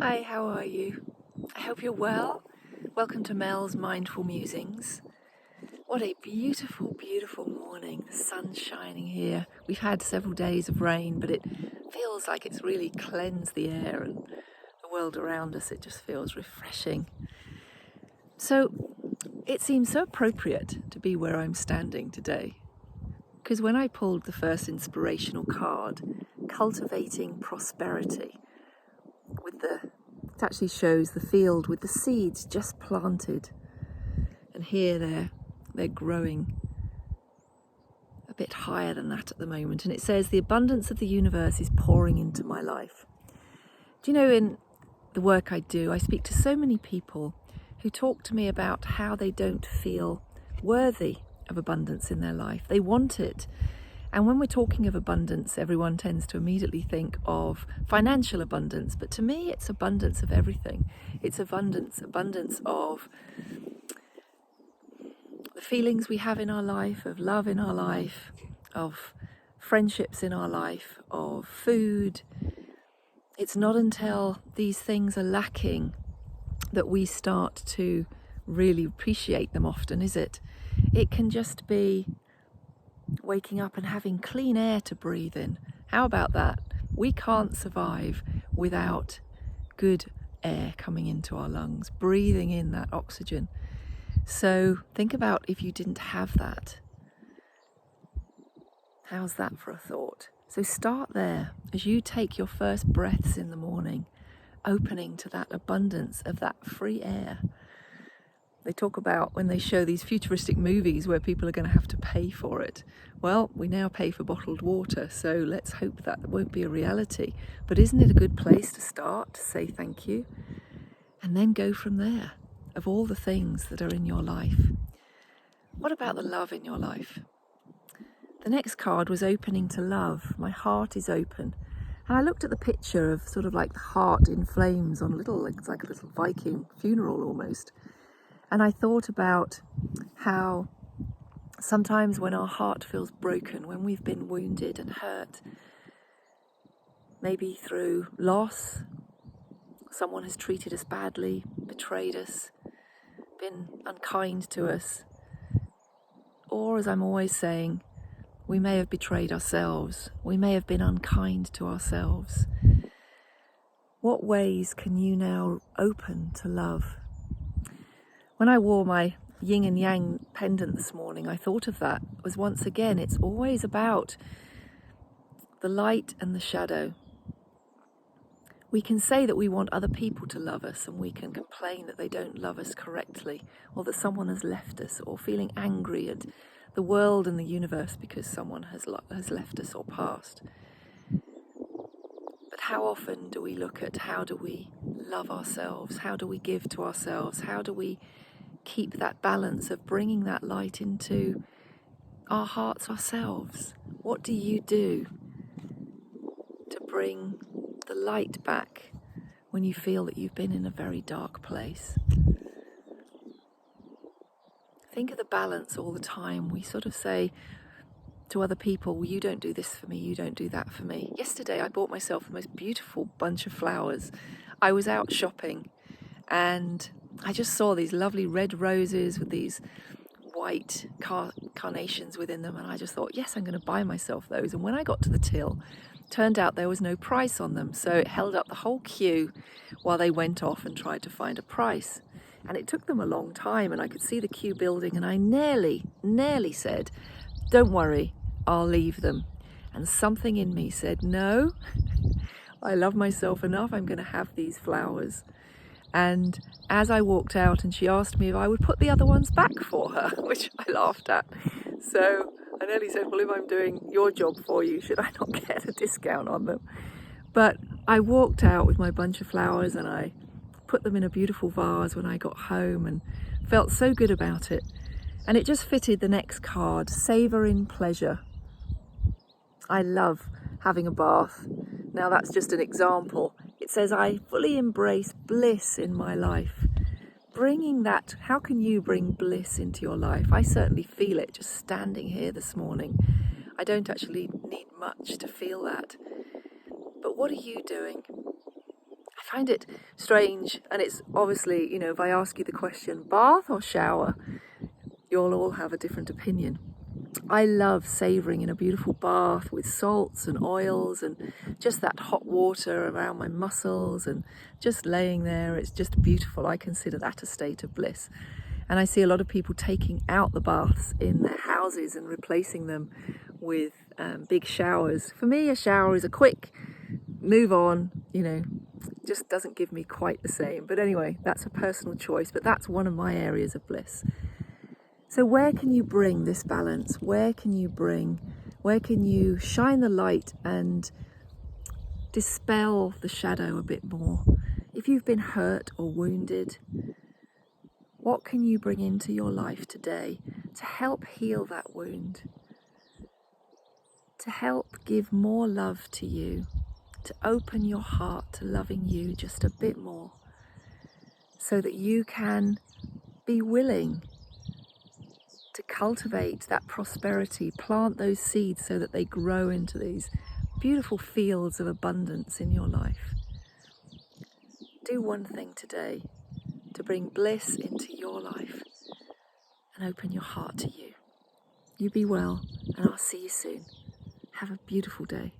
Hi, how are you? I hope you're well. Welcome to Mel's Mindful Musings. What a beautiful, beautiful morning. The sun's shining here. We've had several days of rain, but it feels like it's really cleansed the air and the world around us. It just feels refreshing. So it seems so appropriate to be where I'm standing today. Because when I pulled the first inspirational card, Cultivating Prosperity, it actually shows the field with the seeds just planted, and here they're growing a bit higher than that at the moment, and it says the abundance of the universe is pouring into my life. Do you know, in the work I do, I speak to so many people who talk to me about how they don't feel worthy of abundance in their life. They want it. And when we're talking of abundance, everyone tends to immediately think of financial abundance. But to me, it's abundance of everything. It's abundance of the feelings we have in our life, of love in our life, of friendships in our life, of food. It's not until these things are lacking that we start to really appreciate them often, is it? It can just be waking up and having clean air to breathe in. How about that? We can't survive without good air coming into our lungs, breathing in that oxygen. So think about if you didn't have that. How's that for a thought? So start there as you take your first breaths in the morning, opening to that abundance of that free air. They talk about when they show these futuristic movies where people are going to have to pay for it. Well, we now pay for bottled water, so let's hope that won't be a reality. But isn't it a good place to start, to say thank you? And then go from there, of all the things that are in your life. What about the love in your life? The next card was opening to love. My heart is open. And I looked at the picture of sort of like the heart in flames on it's like a little Viking funeral almost. And I thought about how sometimes when our heart feels broken, when we've been wounded and hurt, maybe through loss, someone has treated us badly, betrayed us, been unkind to us, or as I'm always saying, we may have betrayed ourselves, we may have been unkind to ourselves. What ways can you now open to love? When I wore my yin and yang pendant this morning, I thought of that. It was once again, it's always about the light and the shadow. We can say that we want other people to love us, and we can complain that they don't love us correctly, or that someone has left us, or feeling angry at the world and the universe because someone has left us or passed. But how often do we look at how do we love ourselves? How do we give to ourselves? How do we keep that balance of bringing that light into our hearts ourselves? What do you do to bring the light back when you feel that you've been in a very dark place? Think of the balance all the time. We sort of say to other people, well, you don't do this for me, you don't do that for me. Yesterday I bought myself the most beautiful bunch of flowers. I was out shopping and I just saw these lovely red roses with these white carnations within them, and I just thought, yes, I'm going to buy myself those. And when I got to the till, turned out there was no price on them, so it held up the whole queue while they went off and tried to find a price. And it took them a long time, and I could see the queue building, and I nearly said, don't worry, I'll leave them. And something in me said, no, I love myself enough, I'm going to have these flowers. And as I walked out and she asked me if I would put the other ones back for her, which I laughed at. So I nearly said, well, if I'm doing your job for you, should I not get a discount on them? But I walked out with my bunch of flowers and I put them in a beautiful vase when I got home and felt so good about it. And it just fitted the next card, Savour in Pleasure. I love having a bath. Now that's just an example. It says I fully embrace bliss in my life. Bringing that, how can you bring bliss into your life? I certainly feel it just standing here this morning. I don't actually need much to feel that. But what are you doing? I I find it strange, and it's obviously, you know, if I ask you the question, bath or shower, you'll all have a different opinion. I love savouring in a beautiful bath with salts and oils and just that hot water around my muscles and just laying there. It's just beautiful. I consider that a state of bliss. And I see a lot of people taking out the baths in their houses and replacing them with big showers. For me, a shower is a quick move on, you know, just doesn't give me quite the same. But anyway, that's a personal choice, but that's one of my areas of bliss. So where can you bring this balance? Where can you shine the light and dispel the shadow a bit more? If you've been hurt or wounded, what can you bring into your life today to help heal that wound? To help give more love to you, to open your heart to loving you just a bit more, so that you can be willing to cultivate that prosperity, plant those seeds so that they grow into these beautiful fields of abundance in your life. Do one thing today to bring bliss into your life and open your heart to you. You be well, and I'll see you soon. Have a beautiful day.